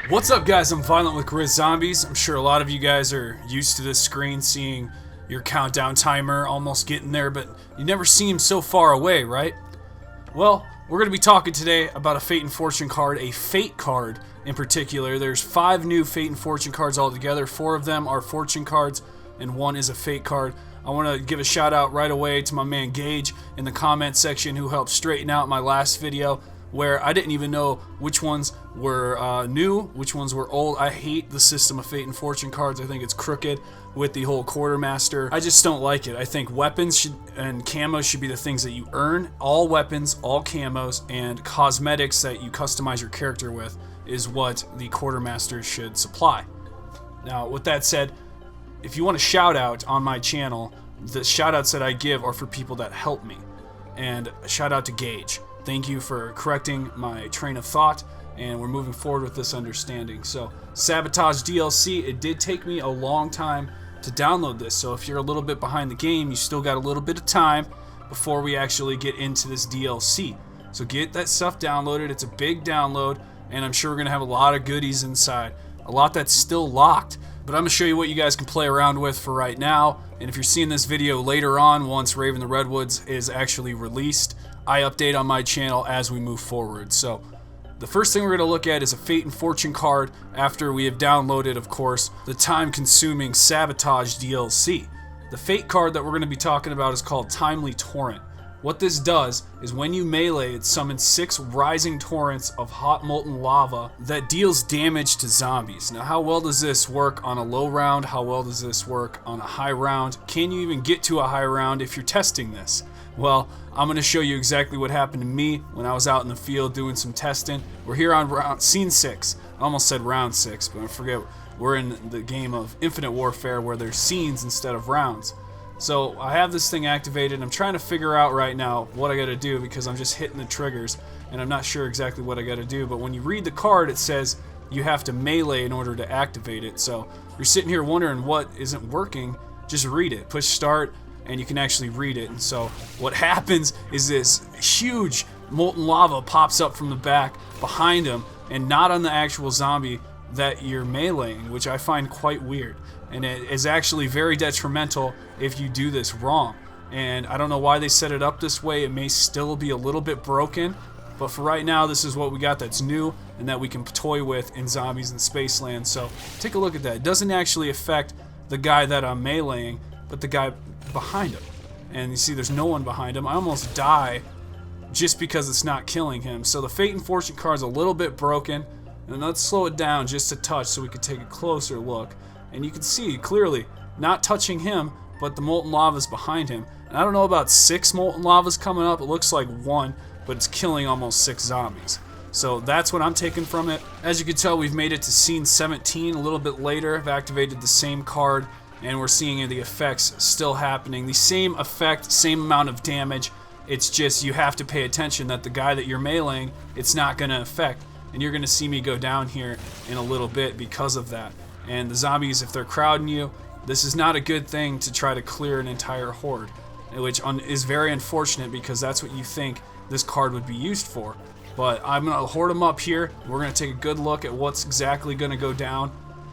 What's up, guys? I'm Violent with GRIZZ Zombies. I'm sure a lot of you guys are used to this screen, seeing your countdown timer almost getting there, but you never seem so far away, right? Well, we're going to be talking today about a Fate and Fortune card, a Fate card in particular. There's 5 new Fate and Fortune cards altogether. 4 of them are Fortune cards, and 1 is a Fate card. I want to give a shout out right away to my man Gage in the comment section, who helped straighten out my last video, where I didn't even know which ones were new, which ones were old. I hate the system of Fate and Fortune cards. I think it's crooked with the whole quartermaster. I just don't like it. I think weapons and camos should be the things that you earn. All weapons, all camos, and cosmetics that you customize your character with is what the quartermaster should supply. Now, with that said, if you want a shout out on my channel, the shout outs that I give are for people that help me. And a shout out to Gage. Thank you for correcting my train of thought, and we're moving forward with this understanding. So, Sabotage DLC, it did take me a long time to download this, so if you're a little bit behind the game, you still got a little bit of time before we actually get into this DLC. So get that stuff downloaded. It's a big download, and I'm sure we're going to have a lot of goodies inside. A lot that's still locked, but I'm going to show you what you guys can play around with for right now. And if you're seeing this video later on, once RAVE and the REDWOODS is actually released, I update on my channel as we move forward. So the first thing we're going to look at is a Fate and Fortune card after we have downloaded, of course, the time-consuming Sabotage DLC. The Fate card that we're going to be talking about is called Timely Torrent. What this does is when you melee, it summons 6 rising torrents of hot molten lava that deals damage to zombies. Now, how well does this work on a low round? How well does this work on a high round? Can you even get to a high round if you're testing this? Well, I'm going to show you exactly what happened to me when I was out in the field doing some testing. We're here on scene 6. I almost said round 6, but I forget. We're in the game of Infinite Warfare where there's scenes instead of rounds. So I have this thing activated. I'm trying to figure out right now what I got to do because I'm just hitting the triggers and I'm not sure exactly what I got to do. But when you read the card, it says you have to melee in order to activate it. So you're sitting here wondering what isn't working. Just read it. Push start, and you can actually read it. And so what happens is this huge molten lava pops up from the back behind him, and not on the actual zombie that you're meleeing, which I find quite weird. And it is actually very detrimental if you do this wrong. And I don't know why they set it up this way. It may still be a little bit broken, but for right now, this is what we got that's new and that we can toy with in Zombies in Spaceland. So take a look at that. It doesn't actually affect the guy that I'm meleeing, but the guy behind him. And you see there's no one behind him. I almost die just because it's not killing him. So the Fate and Fortune card's a little bit broken. And let's slow it down just a touch so we can take a closer look. And you can see clearly, not touching him, but the molten lava's behind him. And I don't know about 6 molten lavas coming up. It looks like 1, but it's killing almost 6 zombies. So that's what I'm taking from it. As you can tell, we've made it to scene 17 a little bit later. I've activated the same card, and we're seeing the effects still happening. The same effect, same amount of damage. It's just you have to pay attention that the guy that you're meleeing, it's not going to affect. And you're going to see me go down here in a little bit because of that. And the zombies, if they're crowding you, this is not a good thing to try to clear an entire horde, which is very unfortunate because that's what you think this card would be used for. But I'm going to horde them up here. We're going to take a good look at what's exactly going to go down.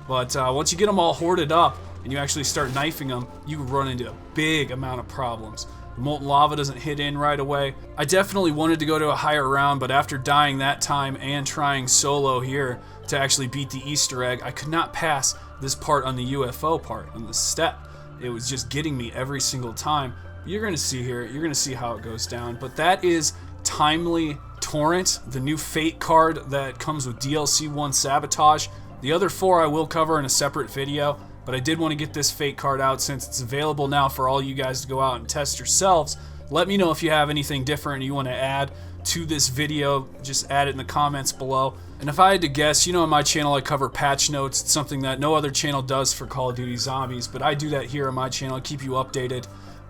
But once you get them all hoarded up and you actually start knifing them, you run into a big amount of problems. The molten lava doesn't hit in right away. I definitely wanted to go to a higher round, but after dying that time and trying solo here to actually beat the Easter egg, I could not pass this part on the UFO part, on the step. It was just getting me every single time. You're going to see here, you're going to see how it goes down. But that is Timely Torrent, the new Fate card that comes with DLC 1 Sabotage. The other 4 I will cover in a separate video, but I did want to get this Fate card out since it's available now for all you guys to go out and test yourselves. Let me know if you have anything different you want to add to this video. Just add it in the comments below. And if I had to guess, you know on my channel I cover patch notes. It's something that no other channel does for Call of Duty Zombies, but I do that here on my channel. I keep you updated.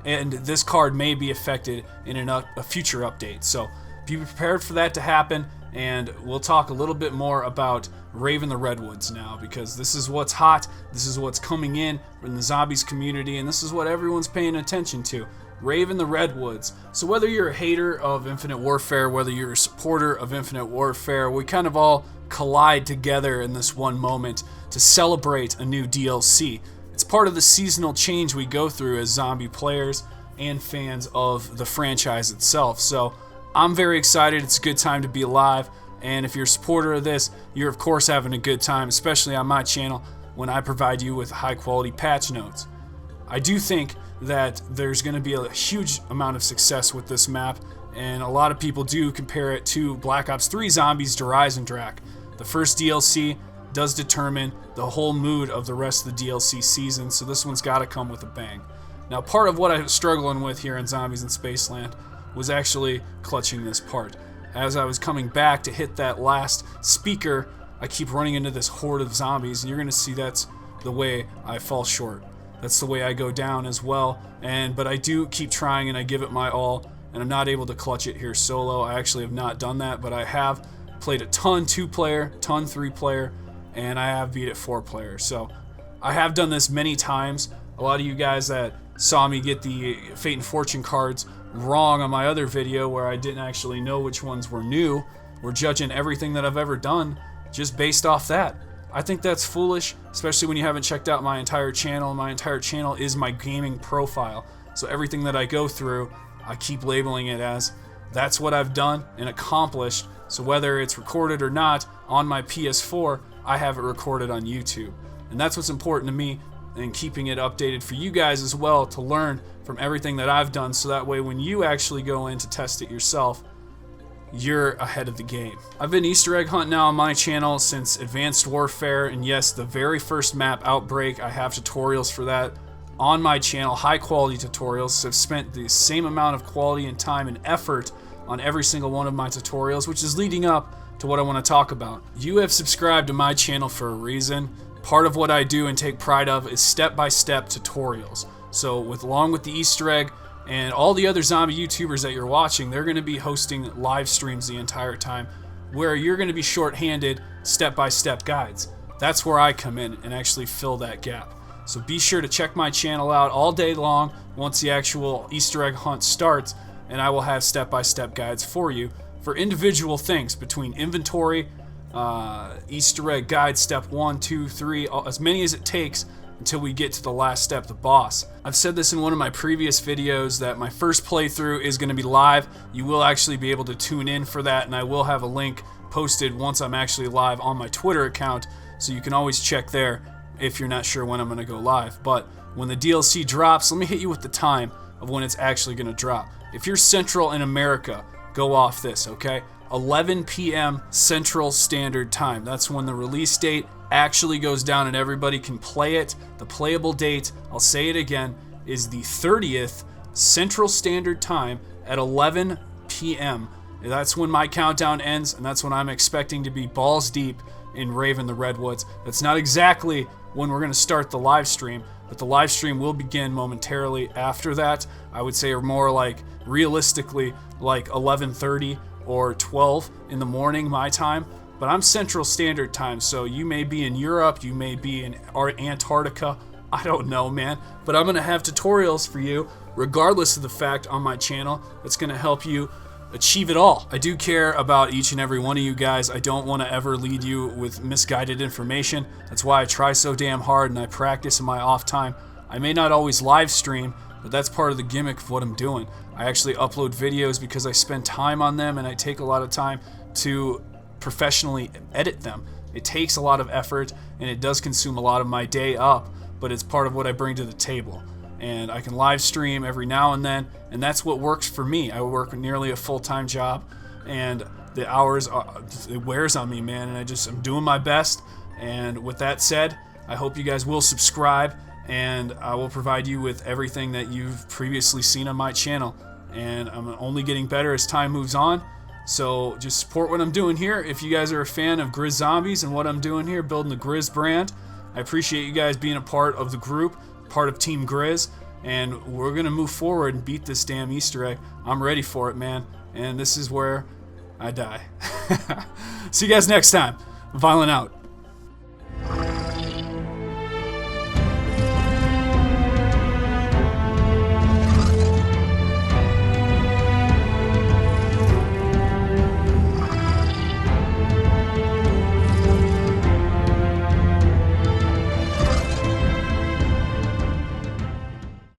And this card may be affected in a future update. So be prepared for that to happen. And we'll talk a little bit more about RAVE and the REDWOODS now, because this is what's hot, this is what's coming in the Zombies community, and this is what everyone's paying attention to. RAVE in the Redwoods. So whether you're a hater of Infinite Warfare, whether you're a supporter of Infinite Warfare, we kind of all collide together in this one moment to celebrate a new DLC. It's part of the seasonal change we go through as zombie players and fans of the franchise itself. So I'm very excited. It's a good time to be alive. And if you're a supporter of this, you're of course having a good time, especially on my channel when I provide you with high quality patch notes. I do think that there's going to be a huge amount of success with this map, and a lot of people do compare it to Black Ops 3 Zombies to Rise and Drac. The first DLC does determine the whole mood of the rest of the DLC season, so this one's got to come with a bang. Now, part of what I was struggling with here in Zombies in Spaceland was actually clutching this part. As I was coming back to hit that last speaker, I keep running into this horde of zombies, and you're going to see that's the way I fall short. That's the way I go down as well, but I do keep trying and I give it my all, and I'm not able to clutch it here solo. I actually have not done that, but I have played a ton 2-player, ton 3-player, and I have beat it 4-player. So I have done this many times. A lot of you guys that saw me get the Fate and Fortune cards wrong on my other video where I didn't actually know which ones were new, were judging everything that I've ever done just based off that. I think that's foolish, especially when you haven't checked out my entire channel. My entire channel is my gaming profile. So everything that I go through, I keep labeling it as that's what I've done and accomplished. So whether it's recorded or not on my PS4, I have it recorded on YouTube. And that's what's important to me, and keeping it updated for you guys as well to learn from everything that I've done, so that way when you actually go in to test it yourself, you're ahead of the game. I've been Easter egg hunting now on my channel since Advanced Warfare, and yes, the very first map, Outbreak, I have tutorials for that on my channel, high quality tutorials. So I've spent the same amount of quality and time and effort on every single one of my tutorials, which is leading up to what I want to talk about. You have subscribed to my channel for a reason. Part of what I do and take pride of is step-by-step tutorials. So along with the Easter egg, and all the other zombie YouTubers that you're watching, they're going to be hosting live streams the entire time where you're going to be short-handed step-by-step guides. That's where I come in and actually fill that gap. So be sure to check my channel out all day long once the actual Easter egg hunt starts, and I will have step-by-step guides for you for individual things between inventory, Easter egg guide step 1, 2, 3, as many as it takes until we get to the last step, the boss. I've said this in one of my previous videos that my first playthrough is going to be live. You will actually be able to tune in for that, and I will have a link posted once I'm actually live on my Twitter account, so you can always check there if you're not sure when I'm going to go live. But when the DLC drops, let me hit you with the time of when it's actually going to drop. If you're Central in America, go off this, okay? 11 p.m. Central Standard Time. That's when the release date actually goes down and everybody can play it. The playable date, I'll say it again, is the 30th Central Standard Time at 11 p.m. That's when my countdown ends, and that's when I'm expecting to be balls deep in RAVE in the Redwoods. That's not exactly when we're going to start the live stream, but the live stream will begin momentarily after that. I would say more like, realistically, like 11:30 or 12 in the morning my time. But I'm Central Standard Time, so you may be in Europe, you may be in Antarctica, I don't know, man. But I'm going to have tutorials for you, regardless of the fact, on my channel, that's going to help you achieve it all. I do care about each and every one of you guys. I don't want to ever lead you with misguided information. That's why I try so damn hard and I practice in my off time. I may not always live stream, but that's part of the gimmick of what I'm doing. I actually upload videos because I spend time on them, and I take a lot of time to professionally edit them. It takes a lot of effort, and it does consume a lot of my day up, but it's part of what I bring to the table. And I can live stream every now and then, and that's what works for me. I work nearly a full-time job, and the hours, it wears on me, man, and I'm doing my best. And with that said, I hope you guys will subscribe, and I will provide you with everything that you've previously seen on my channel. And I'm only getting better as time moves on. So just support what I'm doing here. If you guys are a fan of GRIZZ Zombies and what I'm doing here, building the GRIZZ brand, I appreciate you guys being a part of the group, part of Team GRIZZ, and we're going to move forward and beat this damn Easter egg. I'm ready for it, man, and this is where I die. See you guys next time. Viollent out.